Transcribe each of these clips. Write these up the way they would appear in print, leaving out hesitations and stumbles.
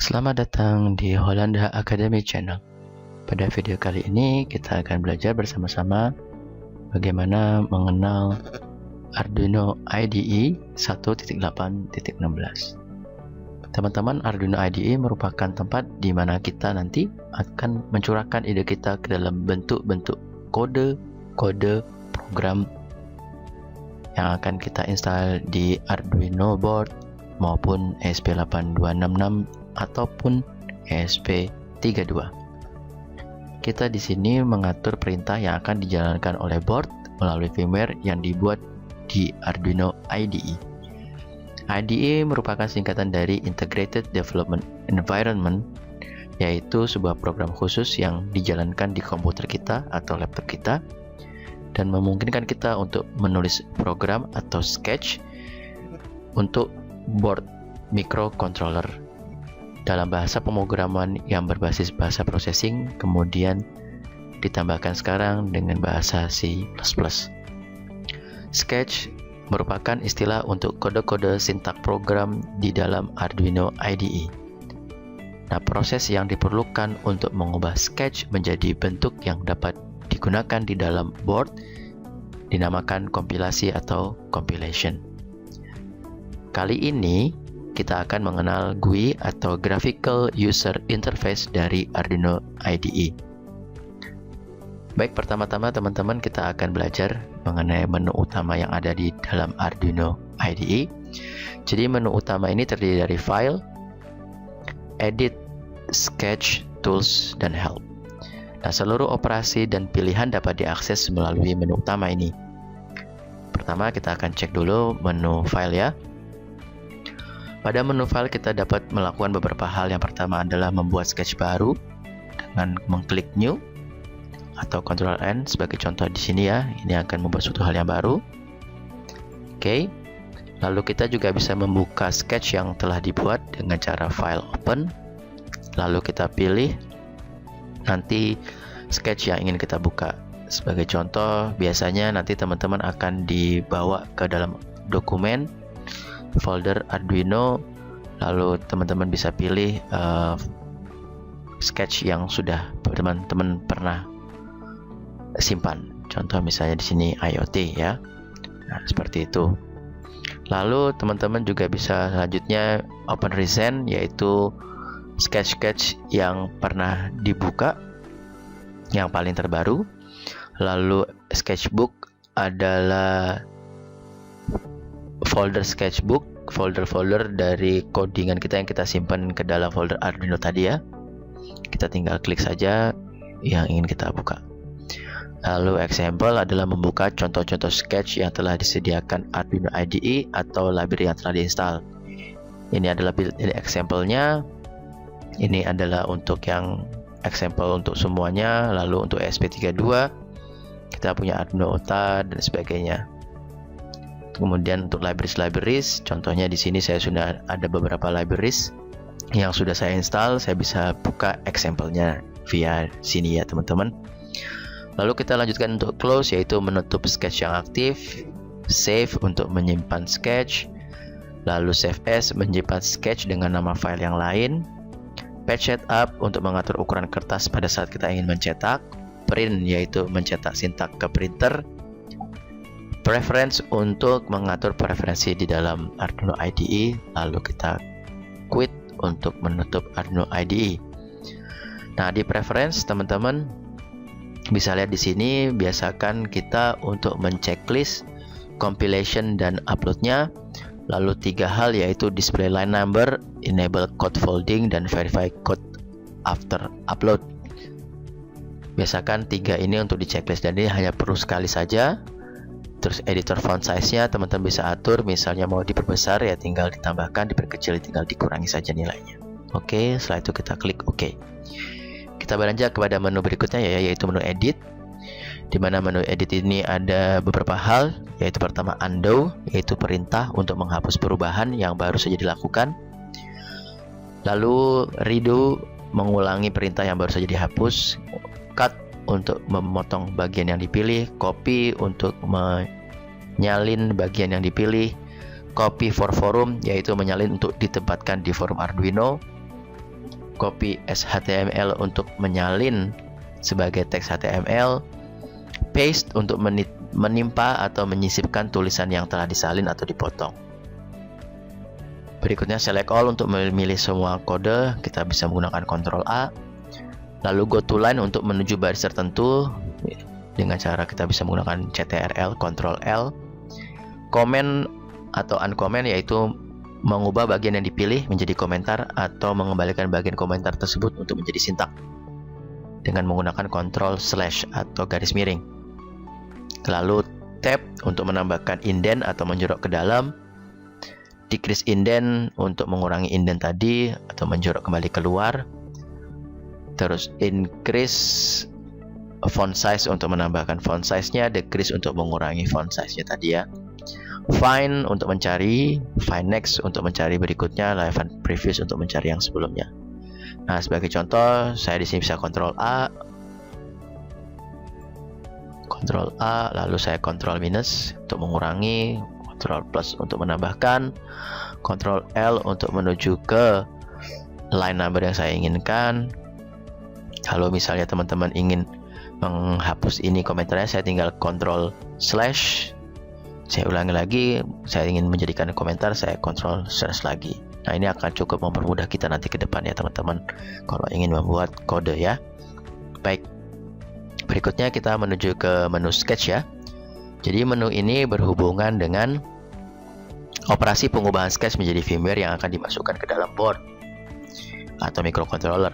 Selamat datang di Holanda Academy Channel. Pada video kali ini kita akan belajar bersama-sama bagaimana mengenal Arduino IDE 1.8.16. Teman-teman, Arduino IDE merupakan tempat di mana kita nanti akan mencurahkan ide kita ke dalam bentuk-bentuk kode program yang akan kita install di Arduino board maupun ESP8266 ataupun ESP32. Kita di sini mengatur perintah yang akan dijalankan oleh board melalui firmware yang dibuat di Arduino IDE. IDE merupakan singkatan dari Integrated Development Environment, yaitu sebuah program khusus yang dijalankan di komputer kita atau laptop kita dan memungkinkan kita untuk menulis program atau sketch untuk board microcontroller dalam bahasa pemrograman yang berbasis bahasa processing, kemudian ditambahkan sekarang dengan bahasa C++. Sketch merupakan istilah untuk kode-kode sintak program di dalam Arduino IDE. Nah, proses yang diperlukan untuk mengubah sketch menjadi bentuk yang dapat digunakan di dalam board dinamakan kompilasi atau compilation. Kali ini kita akan mengenal GUI atau Graphical User Interface dari Arduino IDE. Baik, pertama-tama teman-teman kita akan belajar mengenai menu utama yang ada di dalam Arduino IDE. Jadi menu utama ini terdiri dari File, Edit, Sketch, Tools, dan Help. Nah, seluruh operasi dan pilihan dapat diakses melalui menu utama ini. Pertama, kita akan cek dulu menu File ya. Pada menu file kita dapat melakukan beberapa hal. Yang pertama adalah membuat sketch baru dengan mengklik New atau Ctrl N sebagai contoh di sini ya. Ini akan membuat suatu hal yang baru. Oke. Lalu kita juga bisa membuka sketch yang telah dibuat dengan cara File Open. Lalu kita pilih nanti sketch yang ingin kita buka. Sebagai contoh, biasanya nanti teman-teman akan dibawa ke dalam dokumen folder Arduino, lalu teman-teman bisa pilih sketch yang sudah teman-teman pernah simpan. Contoh misalnya di sini IoT ya. Nah, seperti itu. Lalu teman-teman juga bisa selanjutnya open recent, yaitu sketch-sketch yang pernah dibuka yang paling terbaru. Lalu sketchbook adalah folder sketchbook, folder-folder dari codingan kita yang kita simpan ke dalam folder Arduino tadi ya. Kita tinggal klik saja yang ingin kita buka. Lalu example adalah membuka contoh-contoh sketch yang telah disediakan Arduino IDE atau library yang telah diinstal. Ini adalah built-in example-nya. Ini adalah untuk yang example untuk semuanya. Lalu untuk ESP32 kita punya Arduino Ota dan sebagainya. Kemudian untuk libraries, contohnya di sini saya sudah ada beberapa libraries yang sudah saya install. Saya bisa buka example-nya via sini ya teman-teman. Lalu kita lanjutkan untuk close, yaitu menutup sketch yang aktif, save untuk menyimpan sketch, lalu save as menyimpan sketch dengan nama file yang lain, patch setup untuk mengatur ukuran kertas pada saat kita ingin mencetak, print yaitu mencetak sintak ke printer, preference untuk mengatur preferensi di dalam Arduino IDE, lalu kita quit untuk menutup Arduino IDE. Nah, di preference teman-teman bisa lihat di sini, biasakan kita untuk menceklis compilation dan uploadnya. Lalu 3 hal, yaitu display line number, enable code folding, dan verify code after upload. Biasakan 3 ini untuk diceklis dan ini hanya perlu sekali saja. Terus editor font size-nya teman-teman bisa atur, misalnya mau diperbesar ya tinggal ditambahkan, diperkecil tinggal dikurangi saja nilainya. Oke, setelah itu kita klik OK. Kita beranjak kepada menu berikutnya yaitu menu edit. Di mana menu edit ini ada beberapa hal, yaitu pertama undo, yaitu perintah untuk menghapus perubahan yang baru saja dilakukan. Lalu redo, mengulangi perintah yang baru saja dihapus. Cut untuk memotong bagian yang dipilih, copy untuk menyalin bagian yang dipilih, copy for forum yaitu menyalin untuk ditempatkan di forum Arduino, copy as HTML untuk menyalin sebagai teks HTML, paste untuk menimpa atau menyisipkan tulisan yang telah disalin atau dipotong. Berikutnya select all untuk memilih semua kode, kita bisa menggunakan Ctrl A. Lalu go to line untuk menuju baris tertentu, dengan cara kita bisa menggunakan CTRL, Ctrl L. Comment atau uncomment yaitu mengubah bagian yang dipilih menjadi komentar atau mengembalikan bagian komentar tersebut untuk menjadi sintak dengan menggunakan Ctrl/ atau garis miring. Lalu tab untuk menambahkan indent atau menjorok ke dalam, decrease indent untuk mengurangi indent tadi atau menjorok kembali keluar, terus increase font size untuk menambahkan font size-nya, decrease untuk mengurangi font size-nya tadi ya. Find untuk mencari, find next untuk mencari berikutnya, find previous untuk mencari yang sebelumnya. Nah, sebagai contoh, saya di sini bisa Ctrl A, lalu saya Ctrl minus untuk mengurangi, Ctrl plus untuk menambahkan, Ctrl L untuk menuju ke line number yang saya inginkan. Kalau misalnya teman-teman ingin menghapus ini komentarnya, saya tinggal Ctrl/. Saya ulangi lagi, saya ingin menjadikan komentar, saya Ctrl/ lagi. Nah, ini akan cukup mempermudah kita nanti ke depan ya teman-teman, kalau ingin membuat kode ya. Baik, berikutnya kita menuju ke menu sketch ya. Jadi menu ini berhubungan dengan operasi pengubahan sketch menjadi firmware yang akan dimasukkan ke dalam board atau microcontroller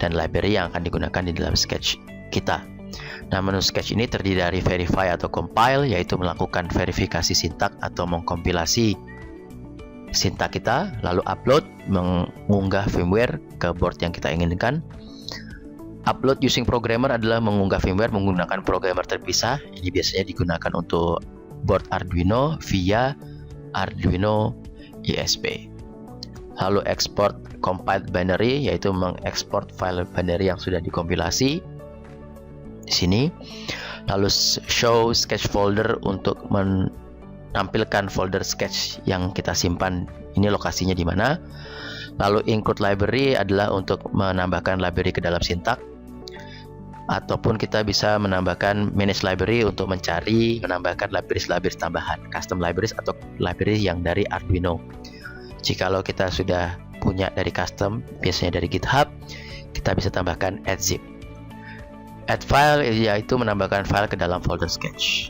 dan library yang akan digunakan di dalam sketch kita. Nah, menu sketch ini terdiri dari verify atau compile, yaitu melakukan verifikasi sintak atau mengkompilasi sintak kita, lalu upload, mengunggah firmware ke board yang kita inginkan. Upload using programmer adalah mengunggah firmware menggunakan programmer terpisah. Ini biasanya digunakan untuk board Arduino via Arduino ISP. Lalu export compiled binary, yaitu mengekspor file binary yang sudah dikompilasi di sini. Lalu show sketch folder untuk menampilkan folder sketch yang kita simpan, ini lokasinya di mana. Lalu include library adalah untuk menambahkan library ke dalam sintak, ataupun kita bisa menambahkan manage library untuk menambahkan libraries tambahan, custom libraries atau library yang dari Arduino. Jikalau kita sudah punya dari custom, biasanya dari GitHub, kita bisa tambahkan add zip. Add file yaitu menambahkan file ke dalam folder sketch.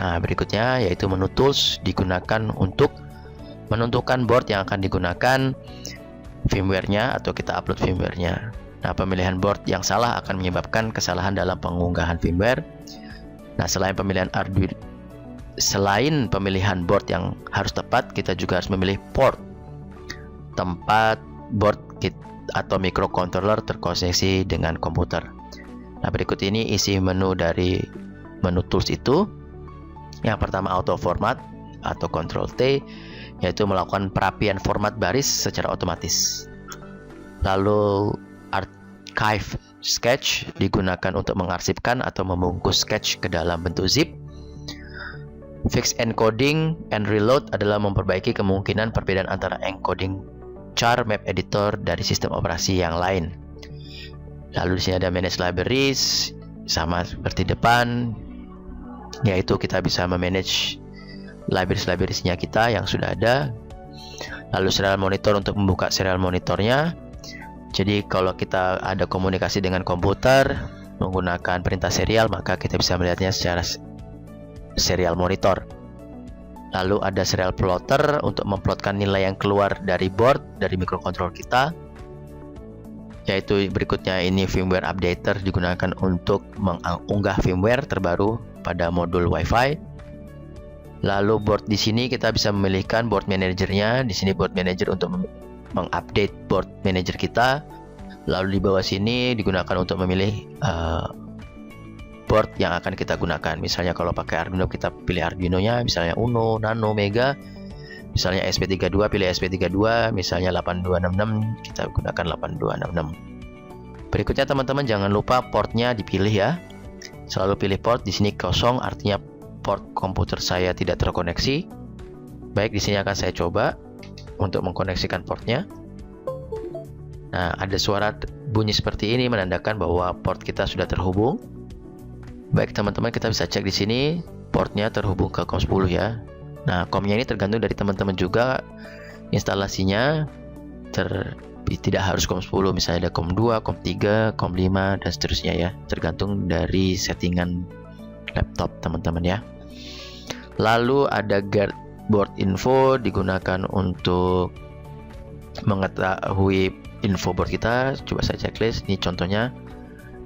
Nah, berikutnya yaitu menu tools, digunakan untuk menentukan board yang akan digunakan firmware-nya atau kita upload firmware-nya. Nah, pemilihan board yang salah akan menyebabkan kesalahan dalam pengunggahan firmware. Nah, selain pemilihan board yang harus tepat, kita juga harus memilih port tempat board kit atau microcontroller terkoneksi dengan komputer. Nah, berikut ini isi menu dari menu tools itu. Yang pertama auto format atau Ctrl T, yaitu melakukan perapian format baris secara otomatis. Lalu archive sketch digunakan untuk mengarsipkan atau membungkus sketch ke dalam bentuk zip. Fix encoding and reload adalah memperbaiki kemungkinan perbedaan antara encoding char map editor dari sistem operasi yang lain. Lalu di sini ada manage libraries, sama seperti depan, yaitu kita bisa memanage libraries-nya kita yang sudah ada. Lalu serial monitor untuk membuka serial monitornya. Jadi kalau kita ada komunikasi dengan komputer menggunakan perintah serial, maka kita bisa melihatnya secara serial monitor. Lalu ada serial plotter untuk memplotkan nilai yang keluar dari board, dari microcontroller kita. Yaitu berikutnya ini firmware updater, digunakan untuk mengunggah firmware terbaru pada modul Wi-Fi. Lalu board di sini kita bisa memilihkan board manajernya. Di sini board manager untuk mengupdate board manager kita. Lalu di bawah sini digunakan untuk memilih board yang akan kita gunakan. Misalnya kalau pakai Arduino, kita pilih Arduino-nya, misalnya Uno, Nano, Mega. Misalnya SP32, pilih SP32. Misalnya 8266, kita gunakan 8266. Berikutnya teman-teman jangan lupa portnya dipilih ya. Selalu pilih port. Di sini kosong, artinya port komputer saya tidak terkoneksi. Baik, di sini akan saya coba untuk mengkoneksikan portnya. Nah, ada suara bunyi seperti ini menandakan bahwa port kita sudah terhubung. Baik teman-teman, kita bisa cek di sini portnya terhubung ke COM 10 ya. Nah, COM-nya ini tergantung dari teman-teman juga, instalasinya tidak harus COM 10, misalnya ada COM 2, COM 3, COM 5 dan seterusnya ya, tergantung dari settingan laptop teman-teman ya. Lalu ada get board info, digunakan untuk mengetahui info board kita. Coba saya checklist. Ini contohnya.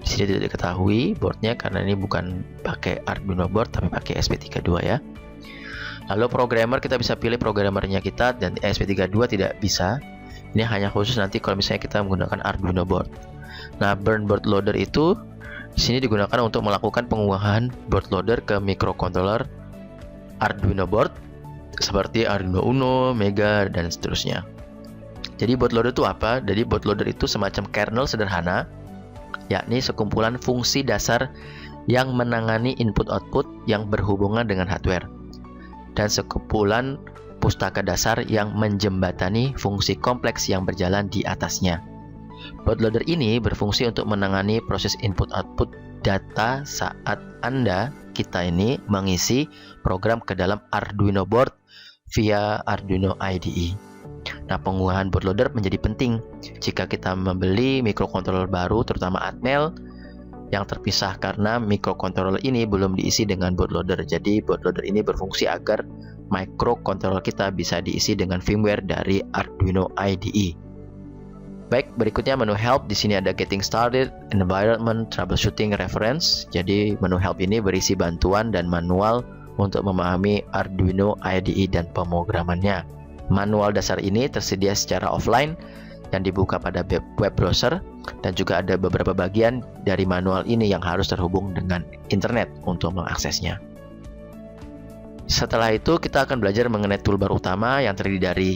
Di sini tidak diketahui boardnya karena ini bukan pakai Arduino board tapi pakai SP32 ya. Lalu programmer, kita bisa pilih programmernya kita, dan SP32 tidak bisa. Ini hanya khusus nanti kalau misalnya kita menggunakan Arduino board. Nah, burn board loader itu di sini digunakan untuk melakukan pengunggahan board loader ke microcontroller Arduino board seperti Arduino Uno, Mega dan seterusnya. Jadi bootloader itu apa? Jadi bootloader itu semacam kernel sederhana, yakni sekumpulan fungsi dasar yang menangani input-output yang berhubungan dengan hardware, dan sekumpulan pustaka dasar yang menjembatani fungsi kompleks yang berjalan di atasnya. Bootloader ini berfungsi untuk menangani proses input-output data saat kita ini mengisi program ke dalam Arduino board via Arduino IDE. Nah, penggunaan bootloader menjadi penting jika kita membeli microcontroller baru, terutama Atmel yang terpisah, karena microcontroller ini belum diisi dengan bootloader. Jadi bootloader ini berfungsi agar microcontroller kita bisa diisi dengan firmware dari Arduino IDE. Baik, berikutnya menu help. Di sini ada getting started, environment, troubleshooting, reference. Jadi menu help ini berisi bantuan dan manual untuk memahami Arduino IDE dan pemrogramannya. Manual dasar ini tersedia secara offline yang dibuka pada web browser, dan juga ada beberapa bagian dari manual ini yang harus terhubung dengan internet untuk mengaksesnya. Setelah itu kita akan belajar mengenai toolbar utama yang terdiri dari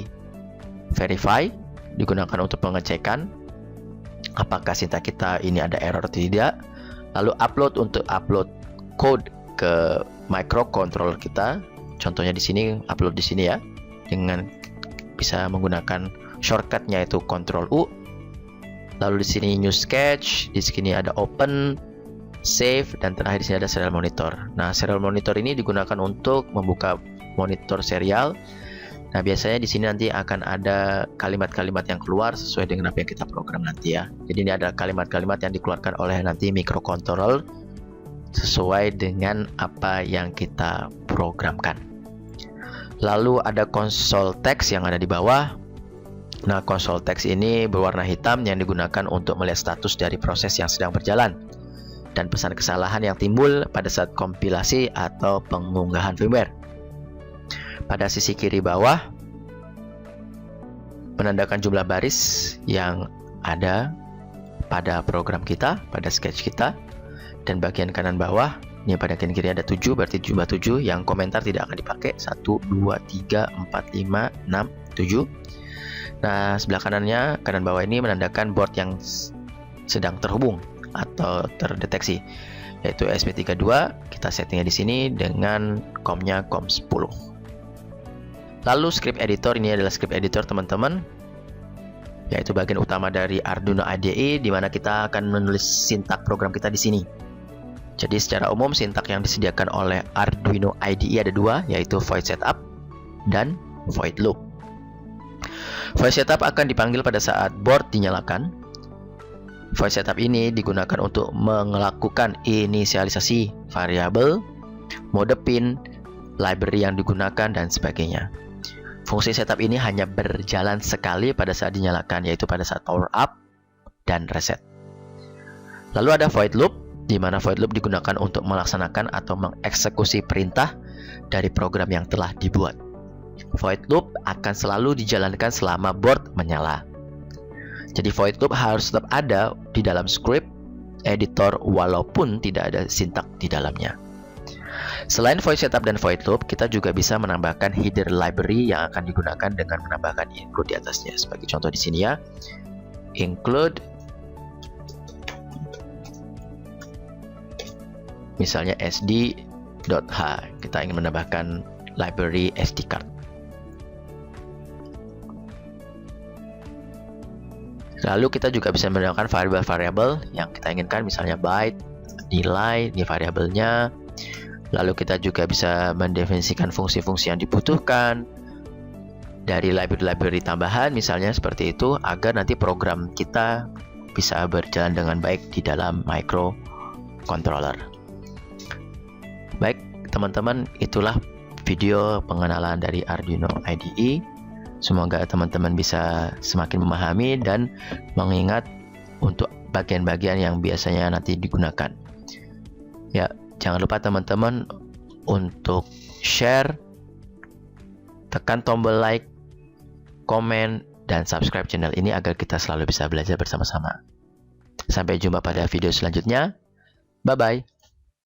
verify, digunakan untuk pengecekan apakah sintak kita ini ada error atau tidak. Lalu upload, untuk upload code ke microcontroller kita. Contohnya di sini, upload di sini ya, dengan bisa menggunakan shortcutnya itu Ctrl U. Lalu di sini new sketch, di sini ada open, save, dan terakhir di sini ada serial monitor. Nah, serial monitor ini digunakan untuk membuka monitor serial. Nah, biasanya di sini nanti akan ada kalimat-kalimat yang keluar sesuai dengan apa yang kita program nanti ya. Jadi ini ada kalimat-kalimat yang dikeluarkan oleh nanti microcontroller sesuai dengan apa yang kita programkan. Lalu ada console text yang ada di bawah. Nah, console text ini berwarna hitam yang digunakan untuk melihat status dari proses yang sedang berjalan dan pesan kesalahan yang timbul pada saat kompilasi atau pengunggahan firmware. Pada sisi kiri bawah menandakan jumlah baris yang ada pada program kita, pada sketch kita. Dan bagian kanan bawah, ini pada kanan kiri ada 7, berarti jumlah 7 yang komentar tidak akan dipakai. 1, 2, 3, 4, 5, 6, 7. Nah, sebelah kanannya, kanan bawah ini menandakan board yang sedang terhubung atau terdeteksi, yaitu SP32. Kita settingnya di sini dengan COM-nya COM 10. Lalu script editor, ini adalah script editor teman-teman, yaitu bagian utama dari Arduino IDE, di mana kita akan menulis sintak program kita di sini. Jadi secara umum sintak yang disediakan oleh Arduino IDE ada dua, yaitu void setup dan void loop. Void setup akan dipanggil pada saat board dinyalakan. Void setup ini digunakan untuk melakukan inisialisasi variabel, mode pin, library yang digunakan, dan sebagainya. Fungsi setup ini hanya berjalan sekali pada saat dinyalakan, yaitu pada saat power up dan reset. Lalu ada void loop, di mana void loop digunakan untuk melaksanakan atau mengeksekusi perintah dari program yang telah dibuat. Void loop akan selalu dijalankan selama board menyala. Jadi void loop harus tetap ada di dalam script editor walaupun tidak ada sintak di dalamnya. Selain void setup dan void loop, kita juga bisa menambahkan header library yang akan digunakan dengan menambahkan include di atasnya. Sebagai contoh di sini ya, include misalnya sd.h, kita ingin menambahkan library SD card. Lalu kita juga bisa menambahkan variabel-variabel yang kita inginkan, misalnya byte, nilai, ini variabelnya. Lalu kita juga bisa mendefinisikan fungsi-fungsi yang dibutuhkan dari library-library tambahan, misalnya seperti itu, agar nanti program kita bisa berjalan dengan baik di dalam microcontroller. Baik, teman-teman, itulah video pengenalan dari Arduino IDE. Semoga teman-teman bisa semakin memahami dan mengingat untuk bagian-bagian yang biasanya nanti digunakan. Ya, jangan lupa teman-teman untuk share, tekan tombol like, komen, dan subscribe channel ini agar kita selalu bisa belajar bersama-sama. Sampai jumpa pada video selanjutnya. Bye-bye.